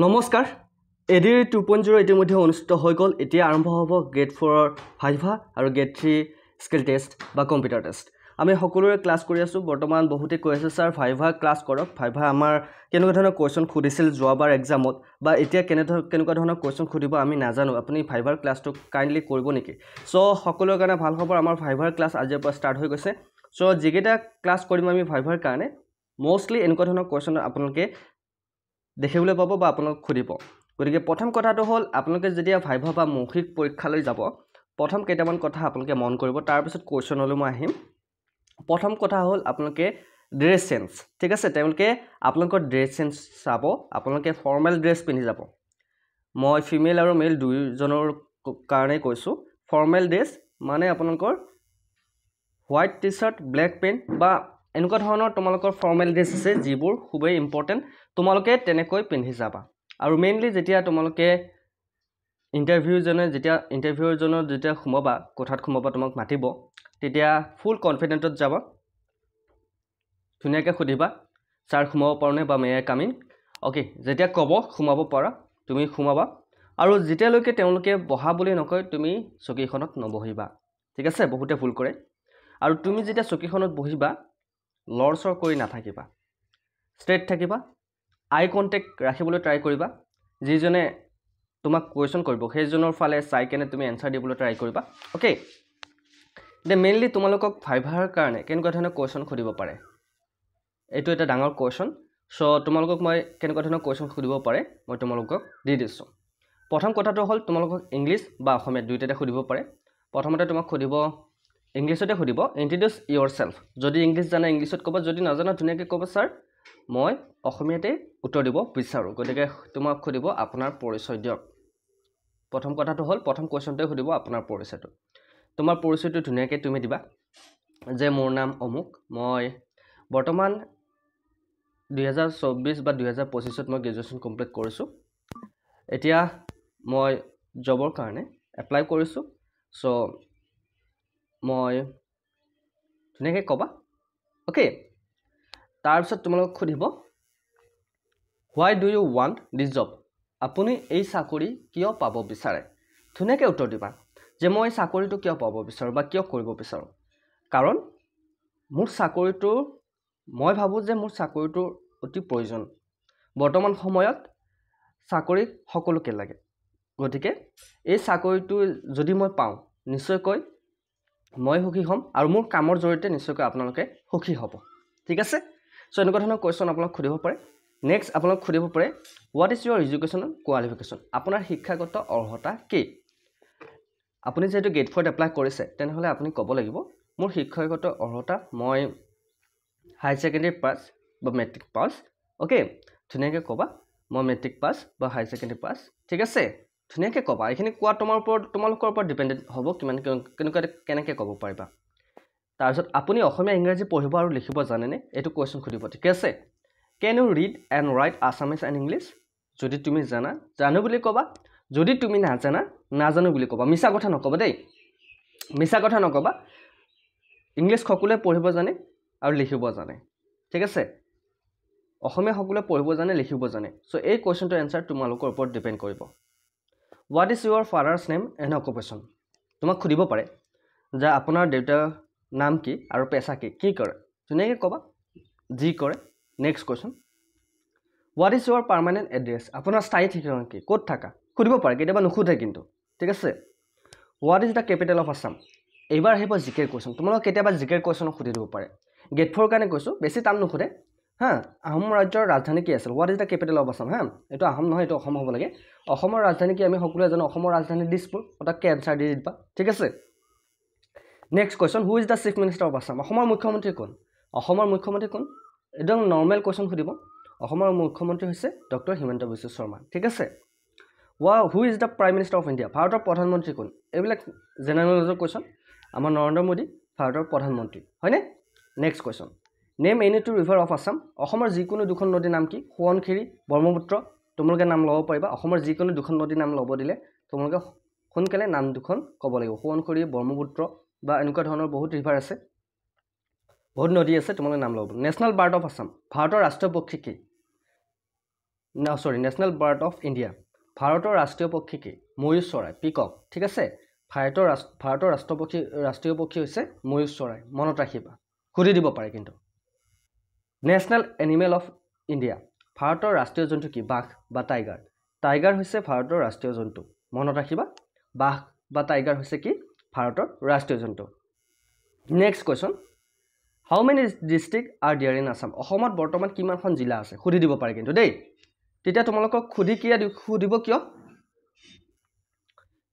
নমস্কাৰ এডিৰ 2.0 ইতিমধ্যে অনুষ্ঠিত হৈ গ'ল এতিয়া আৰম্ভ হ'ব গ্ৰেড 4ৰ ভাইভা আৰু গ্ৰেড 3 স্কিল টেষ্ট বা কম্পিউটাৰ টেষ্ট আমি সকলোৰে ক্লাছ কৰি আছো বৰ্তমান বহুতে কৈ আছে স্যাৰ ভাইভা ক্লাছ কৰক ভাইভা আমাৰ কেনেকুৱা ধৰণৰ কোৱেশ্চন খুদিছিল যোৱাবাৰ এক্সামত বা এতিয়া কেনেকুৱা ধৰণৰ কোৱেশ্চন খুদিব আমি নাজানো আপুনি ভাইভাৰ ক্লাছটো কাইন্ডলি কৰিব নেকি সো সকলোৰ কাৰণে ভাল খবৰ আমাৰ ভাইভাৰ ক্লাছ আজিৰ পৰা ষ্টাৰ্ট হৈ গৈছে সো যিকেইটা ক্লাছ কৰিম আমি ভাইভাৰ কাৰণে মোষ্টলি এনেকুৱা ধৰণৰ কোৱেশ্চন আপোনালোকে দেখিবলৈ পাব বা আপোনাক খুদিব গতিকে প্ৰথম কথাটো হ'ল আপোনালোকে যেতিয়া ভাইভা বা মৌখিক পৰীক্ষালৈ যাব প্ৰথম কেইটামান কথা আপোনালোকে মন কৰিব তাৰ পিছত কোৱেশ্চনলৈ মই আহিম প্ৰথম কথা হ'ল আপোনালোকে ড্ৰেছ চেঞ্জ ঠিক আছে তেওঁলোকে আপোনালোকৰ ড্ৰেছ চেঞ্জ চাব আপোনালোকে ফৰ্মেল ড্ৰেছ পিন্ধি যাব মই ফিমেল আৰু মেল দুইজনৰ কাৰণে কৈছো ফৰ্মেল ড্ৰেছ মানে আপোনালোকৰ হোৱাইট টি-শাৰ্ট ব্লেক পেন্ট বা এনেকুৱা ধৰণৰ তোমালোকৰ ফৰ্মেল ড্ৰেছ আছে যিবোৰ খুবেই ইম্পৰ্টেন্ট তোমালোকে তেনেকৈ পিন্ধি যাবা আৰু মেইনলি যেতিয়া তোমালোকে ইন্টাৰভিউৰ জন্য যেতিয়া খুমাবা কোঠাত খুমাবা তোমাক মাতিব তেতিয়া ফুল কনফিডেন্টত যাবা ধুনিয়াকৈ খুদিবা স্যাৰ খুমাব পাৰোনে বা may I come in okay যেতিয়া কব খুমাব পাৰা তুমি খুমাবা আৰু যেতিয়ালৈকে তেওঁলোকে বহা বুলি নকয় তুমি চকীখনত নবহিবা ঠিক আছে বহুতে ভুল কৰে আৰু তুমি যেতিয়া চকীখনত বহিবা লৰচৰ কৰি নাথাকিবা ষ্ট্ৰেট থাকিবা আই কন্টেক্ট ৰাখিবলৈ ট্ৰাই কৰিবা যিজনে তোমাক কোৱেশ্চন কৰিব সেইজনৰ ফালে চাই কেনে তুমি এনসাৰ দিবলৈ ট্ৰাই কৰিবা ওকে দে মেইনলি তোমালোকক ভাইভাৰ কাৰণে কেনেকুৱা ধৰণৰ কোৱেশ্চন খুদিব পাৰে এইটো এটা ডাঙৰ কোৱেশ্চন সো তোমালোকক মই কেনেকুৱা ধৰণৰ কোৱেশ্চন খুদিব পাৰে মই তোমালোকক দি দিছো প্ৰথম কথাটো হ'ল তোমালোকক ইংলিশ বা অসমীয়া দুইটাতে খুদিব পাৰে প্ৰথমতে তোমাক খুদিব ইংলিশতে খুদিব ইন্ট্ৰোডিউস ইয়োৰসেলফ যদি ইংলিশ জানা ইংলিশত ক'বা যদি নাজানা ধুনিয়াকৈ ক'বা স্যাৰ মই অসমীয়াতে উত্তৰ দিব বিচাৰো গতিকে তোমাক খুদিব আপোনাৰ পৰিচয় দিয়ক প্ৰথম কথাটো হ'ল প্ৰথম কোৱেশ্চনতে খুদিব আপোনাৰ পৰিচয়টো তোমাৰ পৰিচয়টো ধুনিয়াকৈ তুমি দিবা যে মোৰ নাম অমুক মই বৰ্তমান 2024 বা 2025 ত মই গ্ৰেজুৱেচন কমপ্লিট কৰিছো এতিয়া মই জবৰ কাৰণে এপ্লাই কৰিছো সো মই ধুনিয়াকৈ ক'বা ওকে তাৰ পিছত তোমালোক খুদিব why do you want this job আপুনি এই চাকৰি কিয় পাব বিচাৰে ধুনিয়াকৈ উত্তৰ দিবা যে মই চাকৰিটো কিয় পাব বিচাৰো বা কিয় কৰিব বিচাৰো কাৰণ মোৰ চাকৰিটো মই ভাবো যে মোৰ চাকৰিটো অতি প্ৰয়োজন বৰ্তমান সময়ত চাকৰি সকলোকে লাগে গতিকে এই চাকৰিটো যদি মই পাওঁ নিশ্চয়কৈ মই সুখী হ'ম আৰু মোৰ কামৰ জৰিয়তে নিশ্চয়কৈ আপোনালোকে সুখী হ'ব ঠিক আছে সো এনেকুৱা ধৰণৰ কোৱেশ্চন আপোনাক খুদিব পাৰে নেক্সট আপোনাক খুদিব পাৰে what is your educational qualification আপোনাৰ শিক্ষাগত অৰ্হতা কি আপুনি যেহেতু গ্ৰেড 4 এপ্লাই কৰিছে তেনেহলে আপুনি ক'ব লাগিব মোৰ শিক্ষাগত অৰ্হতা মই হাই সেকেন্ডাৰী পাস বা মেট্ৰিক পাস ওকে ধুনিয়াকৈ ক'বা মই মেট্ৰিক পাস বা হাই সেকেন্ডাৰী পাস ঠিক আছে ধুনিয়াকৈ ক'বা এইখিনি কোৱা তোমালোকৰ ওপৰত ডিপেন্ডেন্ট হ'ব কিমান কেনেকৈ ক'ব পাৰিবা তাৰ পিছত আপুনি অসমীয়া ইংৰাজী পঢ়িব আৰু লিখিব জানেনে এটো কোৱেশ্চন খুদিব ঠিক আছে can you read and write Assamese and English যদি তুমি জানা জানো বুলি ক'বা যদি তুমি নাজানো বুলি ক'বা মিছা কথা নকবা দেই মিছা কথা নকবা ইংলিশ সকলোৱে পঢ়িব জানে আৰু লিখিব জানে ঠিক আছে অসমীয়া সকলোৱে পঢ়িব জানে লিখিব জানে সো এই কোৱেশ্চনটোৰ আনসাৰ তোমালোকৰ ওপৰত ডিপেন্ড কৰিব what is your father's name and occupation তোমাক খুদিব পাৰে যে আপোনাৰ দেউতাৰ নাম কি আৰু পেশা কি কৰে ধুনিয়াকৈ ক'বা জি কৰে next question what is your permanent address আপোনাৰ স্থায়ী ঠিকনা কি ক'ত থাকা খুদিব পাৰে কেতিয়াবা নুখুধে কিন্তু ঠিক আছে what is the capital of Assam এইবাৰ হেব জিকেৰ কোৱেশ্চন তোমালোক কেতিয়াবা জিকেৰ কোৱেশ্চন খুদি দিব পাৰে গ্ৰেড 4 কাৰণে কৈছো বেছি টান নুখুধে হা আহোম ৰাজ্যৰ ৰাজধানী কি আছিল what is the capital of Assam হা এটো আহোম নহয় এটো অসম হ'ব লাগে অসমৰ ৰাজধানী কি আমি সকলোৱে জানো অসমৰ ৰাজধানী দিছপুৰ ওটাকে আনসাৰ দি দিবা ঠিক আছে next question who is the chief minister of Assam অসমৰ মুখ্যমন্ত্ৰী কোন একদম নৰমাল কোৱেশ্চন খুদিব অসমৰ মুখ্যমন্ত্ৰী হৈছে ডক্টৰ হিমন্ত বিশ্ব শৰ্মা ঠিক আছে who is the prime minister of India ভাৰতৰ প্ৰধানমন্ত্ৰী কোন এইবিলাক জেনাৰেল নলেজৰ কোৱেশ্চন আমাৰ নৰেন্দ্ৰ মোদী ভাৰতৰ প্ৰধানমন্ত্ৰী হয়নে next question name any two river of Assam অসমৰ যিকোনো দুখন নদীৰ নাম কি সোৱণশিৰি ব্ৰহ্মপুত্ৰ তোমালোকে নাম ল'ব পাৰিবা অসমৰ যিকোনো দুখন নদীৰ নাম ল'ব দিলে তোমালোকে সোনকালে নাম দুখন ক'ব লাগিব সোৱণশিৰি ব্ৰহ্মপুত্ৰ বা এনেকুৱা ধৰণৰ বহুত ৰিভাৰ আছে বহুত নদী আছে তোমালোকে নাম ল'ব নেশনাল বাৰ্ড অফ আসাম ভাৰতৰ ৰাষ্ট্ৰীয় পক্ষী কি নেশ্যনেল বাৰ্ড অফ ইণ্ডিয়া ভাৰতৰ ৰাষ্ট্ৰীয় পক্ষী কি ময়ূৰ চৰাই পিকক ঠিক আছে ভাৰতৰ ৰাষ্ট্ৰীয় পক্ষী হৈছে ময়ূৰ চৰাই মনত ৰাখিবা সুধি দিব পাৰে কিন্তু নেশ্যনেল এনিমেল অফ ইণ্ডিয়া ভাৰতৰ ৰাষ্ট্ৰীয় জন্তু কি বাঘ বা টাইগাৰ টাইগাৰ হৈছে ভাৰতৰ ৰাষ্ট্ৰীয় জন্তু মনত ৰাখিবা বাঘ বা টাইগাৰ হৈছে কি ভাৰতৰ ৰাষ্ট্ৰীয় জন্তু next question how many district are there in Assam অসমত বৰ্তমান কিমানখন জিলা আছে সুধি দিব পাৰে কিন্তু দেই তেতিয়া তোমালোকক সুধিব কিয়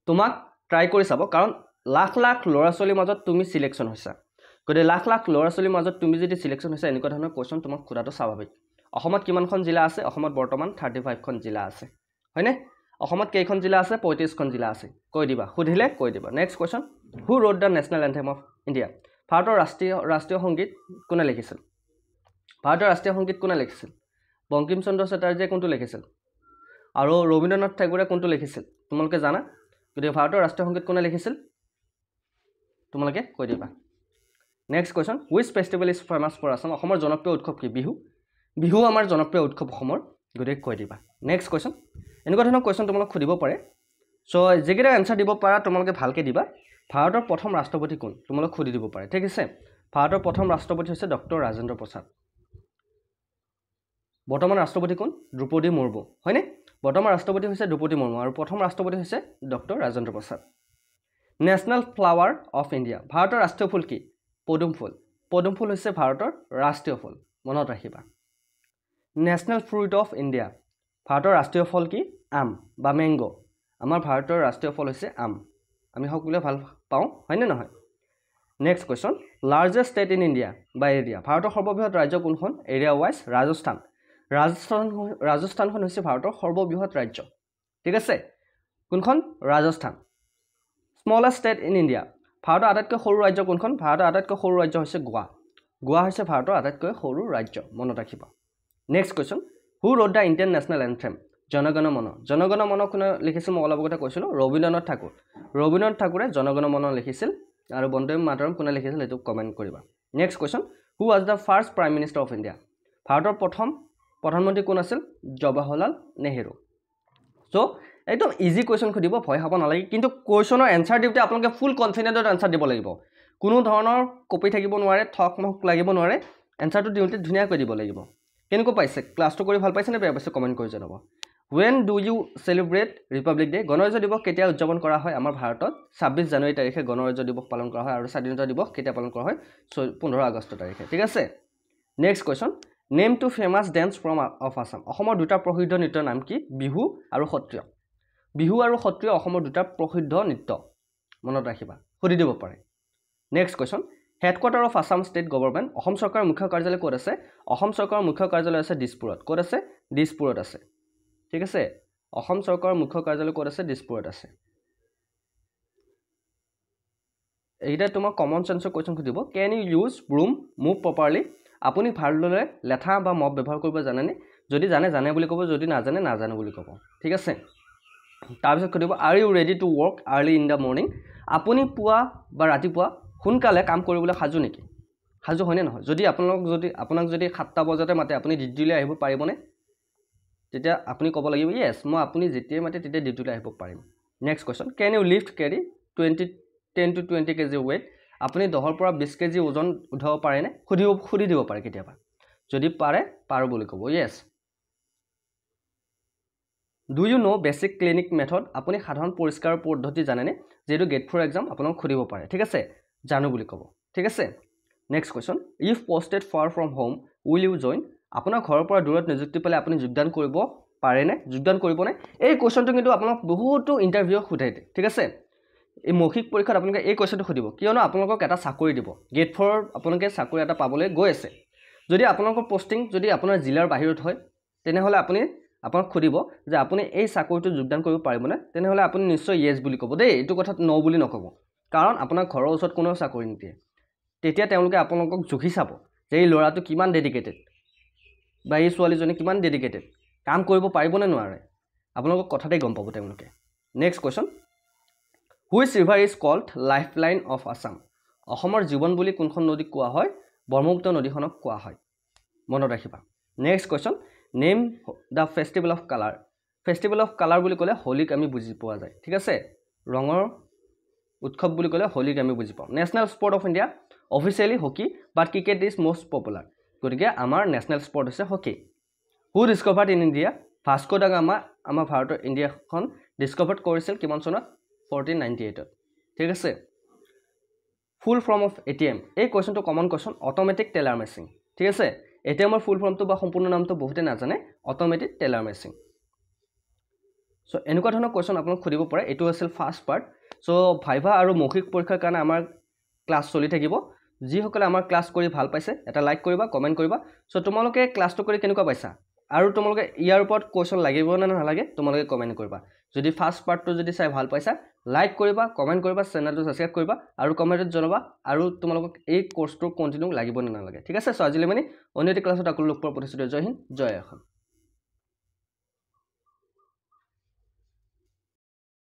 তোমাক ট্ৰাই কৰি চাব কাৰণ লাখ লাখ ল'ৰা ছোৱালীৰ মাজত তুমি সিলেকশ্যন হৈছা গতিকে লাখ লাখ ল'ৰা ছোৱালীৰ মাজত তুমি যদি সিলেকশ্যন হৈছা এনেকুৱা ধৰণৰ কোৱেশ্চন তোমাক সোধাটো স্বাভাৱিক অসমত কিমানখন জিলা আছে অসমত বৰ্তমান 35খন জিলা আছে হয়নে অসমত কেইখন জিলা আছে 35খন জিলা আছে কৈ দিবা সুধিলে কৈ দিবা next question who road the national anthem of India ভাৰতৰ ৰাষ্ট্ৰীয় সংগীত কোনে লিখিছিল ভাৰতৰ ৰাষ্ট্ৰীয় সংগীত কোনে লিখিছিল বংকিম চন্দ্ৰ চেটাৰ্জীয়ে কোনটো লিখিছিল আৰু ৰবীন্দ্ৰনাথ ঠাকুৰে কোনটো লিখিছিল তোমালোকে জানা গতিকে ভাৰতৰ ৰাষ্ট্ৰীয় সংগীত কোনে লিখিছিল তোমালোকে কৈ দিবা next question which festival is famous for Assam অসমৰ জনপ্ৰিয় উৎসৱ কি বিহু আমাৰ জনপ্ৰিয় উৎসৱ অসমৰ গতিকে কৈ দিবা নেক্সট কোৱেশ্চন এনেকুৱা ধৰণৰ কোৱেশ্চন তোমালোক সুধিব পাৰে সো যেকেইটা এনসাৰ দিব পাৰা তোমালোকে ভালকৈ দিবা ভাৰতৰ প্ৰথম ৰাষ্ট্ৰপতি কোন তোমালোক সুধি দিব পাৰে ঠিক আছে ভাৰতৰ প্ৰথম ৰাষ্ট্ৰপতি হৈছে ডক্টৰ ৰাজেন্দ্ৰ প্ৰসাদ বৰ্তমান ৰাষ্ট্ৰপতি কোন দ্ৰৌপদী মুৰ্মু হয়নে বৰ্তমান ৰাষ্ট্ৰপতি হৈছে দ্ৰৌপদী মুৰ্মু আৰু প্ৰথম ৰাষ্ট্ৰপতি হৈছে doctor Rajendra Prasad national flower of India ভাৰতৰ ৰাষ্ট্ৰীয় ফুল কি পদুম ফুল হৈছে ভাৰতৰ ৰাষ্ট্ৰীয় ফুল মনত ৰাখিবা নেশ্যনেল ফ্ৰুইট অফ ইণ্ডিয়া ভাৰতৰ ৰাষ্ট্ৰীয় ফল কি আম বা মেংগো আমাৰ ভাৰতৰ ৰাষ্ট্ৰীয় ফল হৈছে আম আমি সকলোৱে ভাল পাওঁ হয়নে নহয় next question largest state in India বা এৰিয়া ভাৰতৰ সৰ্ববৃহৎ ৰাজ্য কোনখন এৰিয়া ৱাইজ ৰাজস্থানখন হৈছে ভাৰতৰ সৰ্ববৃহৎ ৰাজ্য ঠিক আছে কোনখন Rajasthan smallest state in India ভাৰতৰ আটাইতকৈ সৰু ৰাজ্য কোনখন ভাৰতৰ আটাইতকৈ সৰু ৰাজ্য হৈছে গোৱা হৈছে ভাৰতৰ আটাইতকৈ সৰু ৰাজ্য মনত ৰাখিবা next question who road the Indian national anthem জনগণ মন কোনে লিখিছিল মই অলপ আগতে কৈছিলোঁ ৰবীন্দ্ৰনাথ ঠাকুৰে জনগণ মন লিখিছিল আৰু বন্দে মাতৰম কোনে লিখিছিল এইটো কমেণ্ট কৰিবা next question who was the first prime minister of India ভাৰতৰ প্ৰথম প্ৰধানমন্ত্ৰী কোন আছিল জৱাহৰলাল নেহেৰু সো একদম ইজি কোৱেশ্চন সুধিব ভয় খাব নালাগে কিন্তু কোৱেশ্চনৰ এনসাৰ দিওঁতে আপোনালোকে ফুল কনফিডেন্টত এনসাৰ দিব লাগিব কোনো ধৰণৰ কপি থাকিব নোৱাৰে ঠক মক লাগিব নোৱাৰে এনসাৰটো দিওঁতে ধুনীয়াকৈ দিব লাগিব কেনেকৈ পাইছে ক্লাছটো কৰি ভাল পাইছে নে বেয়া পাইছে কমেণ্ট কৰি জনাব when do you celebrate republic day গণৰাজ্য দিৱস কেতিয়া উদযাপন কৰা হয় আমাৰ ভাৰতত 26 জানুৱাৰী তাৰিখে গণৰাজ্য দিৱস পালন কৰা হয় আৰু স্বাধীনতা দিৱস কেতিয়া পালন কৰা হয় 15 আগষ্ট তাৰিখে ঠিক আছে next question name two famous dance form of Assam অসমৰ দুটা প্ৰসিদ্ধ নৃত্যৰ নাম কি বিহু আৰু সত্ৰীয় অসমৰ দুটা প্ৰসিদ্ধ নৃত্য মনত ৰাখিবা সুধি দিব পাৰে next question headquarter of Assam state government Assam চৰকাৰৰ মুখ্য কাৰ্যালয় ক'ত আছে অসম চৰকাৰৰ মুখ্য কাৰ্যালয় আছে দিছপুৰত ক'ত আছে দিছপুৰত আছে ঠিক আছে অসম চৰকাৰৰ মুখ্য কাৰ্যালয় ক'ত আছে দিছপুৰত আছে এইটা তোমাক কমন সেন্সৰ কোৱেশ্চন সুধিব can you use broom move properly আপুনি ভালদৰে লেঠা বা মপ ব্যৱহাৰ কৰিব জানেনে যদি জানে বুলি ক'ব যদি নাজানে বুলি ক'ব ঠিক আছে তাৰপিছত সুধিব are you ready to work early in the morning আপুনি পুৱা বা ৰাতিপুৱা সোনকালে কাম কৰিবলৈ সাজু নেকি সাজু হয়নে নহয় যদি আপোনাক যদি 7টা বজাতে মাতে আপুনি ডিউটিলৈ আহিব পাৰিবনে তেতিয়া আপুনি ক'ব লাগিব ইয়েস মই আপুনি যেতিয়াই মাতে তেতিয়া ডিউটিলৈ আহিব পাৰিম next question can you lift carry 10 to 20 KG weight আপুনি 10 পৰা 20 কেজি ওজন উঠাব পাৰেনে সুধি দিব পাৰে কেতিয়াবা যদি পাৰো বুলি ক'ব yes do you know basic clinic method আপুনি সাধাৰণ পৰিষ্কাৰ পদ্ধতি জানেনে যেটো গেট ফৰ এক্সাম আপোনাক সুধিব পাৰে ঠিক আছে জানো বুলি ক'ব ঠিক আছে next question if posted far from home will you join আপোনাৰ ঘৰৰ পৰা দূৰত নিযুক্তি পালে আপুনি যোগদান কৰিবনে এই কোৱেশ্চনটো কিন্তু আপোনাক বহুতো ইন্টাৰভিউ সুধাই ঠিক আছে এই মৌখিক পৰীক্ষাত আপোনাক এই কোৱেশ্চনটো সুধিব কিয়নো আপোনাক এটা চাকৰি দিব গেট ফৰ আপোনাক চাকৰি এটা পাবলৈ গৈ আছে যদি আপোনাক পোষ্টিং যদি আপোনাৰ জিলাৰ বাহিৰত হয় তেনেহলে আপোনাক সুধিব যে আপুনি এই চাকৰিটো যোগদান কৰিব পাৰিবনে তেনেহলে আপুনি নিশ্চয় ইয়েস বুলি ক'ব দেই এইটো কথা নো বুলি নকব কাৰণ আপোনাৰ ঘৰৰ ওচৰত কোনো চাকৰি নিদিয়ে তেতিয়া তেওঁলোকে আপোনাক জুখি চাব যে এই ল'ৰাটো কিমান ডেডিকেটেড বা এই ছোৱালীজনী কিমান ডেডিকেটেড কাম কৰিব পাৰিবনে নোৱাৰে আপোনাক কথাতে গম পাব তেওঁলোকে next question which river is called lifeline of Assam অসমৰ জীৱন বুলি কোনখন নদী কোৱা হয় ব্ৰহ্মপুত্ৰ নদীখনক কোৱা হয় মনত ৰাখিবা next question name the festival of colour festival of colour বুলি ক'লে হোলীক আমি বুজি পোৱা যায় ঠিক আছে ৰঙৰ উৎসৱ বুলি ক'লে হোলীক আমি বুজি পাওঁ national sport of India officially hockey but cricket is most popular গতিকে আমাৰ নেশ্যনেল স্পৰ্ট হৈছে hockey who discovered in India Vasco da Gama আমাৰ ভাৰতৰ ইণ্ডিয়াখন ডিস্কভাৰ্ড কৰিছিল কিমান চনত 1498 ঠিক আছে ফুল ফৰ্ম অফ এটিএম এই কোৱেশ্চনটো common question automatic teller machine ঠিক আছে এটিএমৰ ফুল ফৰ্মটো বা সম্পূৰ্ণ নামটো বহুতে নাজানে অটোমেটিক টেলাৰ মেচিন সো এনেকুৱা ধৰণৰ কোৱেশ্চন আপোনাক খুদিব পাৰে এটো আছিল ফাৰ্স্ট পাৰ্ট সো ভাইভা আৰু মৌখিক পৰীক্ষাৰ কাৰণে আমাৰ ক্লাছ চলি থাকিব যিসকলে আমাৰ ক্লাছ কৰি ভাল পাইছে এটা লাইক কৰিবা কমেন্ট কৰিবা সো তোমালোকে ক্লাছটো কৰি কেনেকুৱা পাইছা আৰু তোমালোকে ইয়াৰ ওপৰত কোৱেশ্চন লাগিব না নালাগে তোমালোকে কমেন্ট কৰিবা যদি ফাৰ্স্ট পাৰ্টটো যদি চাই ভাল পাইছা লাইক কৰিবা কমেন্ট কৰিবা চেনেলটো সাবস্ক্ৰাইব কৰিবা আৰু কমেন্টত জনাবা আৰু তোমালোকক এই কোৰ্সটো কন্টিনিউ লাগিব না নালাগে ঠিক আছে সো আজিলৈ মানে অন্য এটা ক্লাছত আকৌ লগ পোৱাৰ প্ৰতিশ্ৰুতি জয় হিন্দ জয় অসম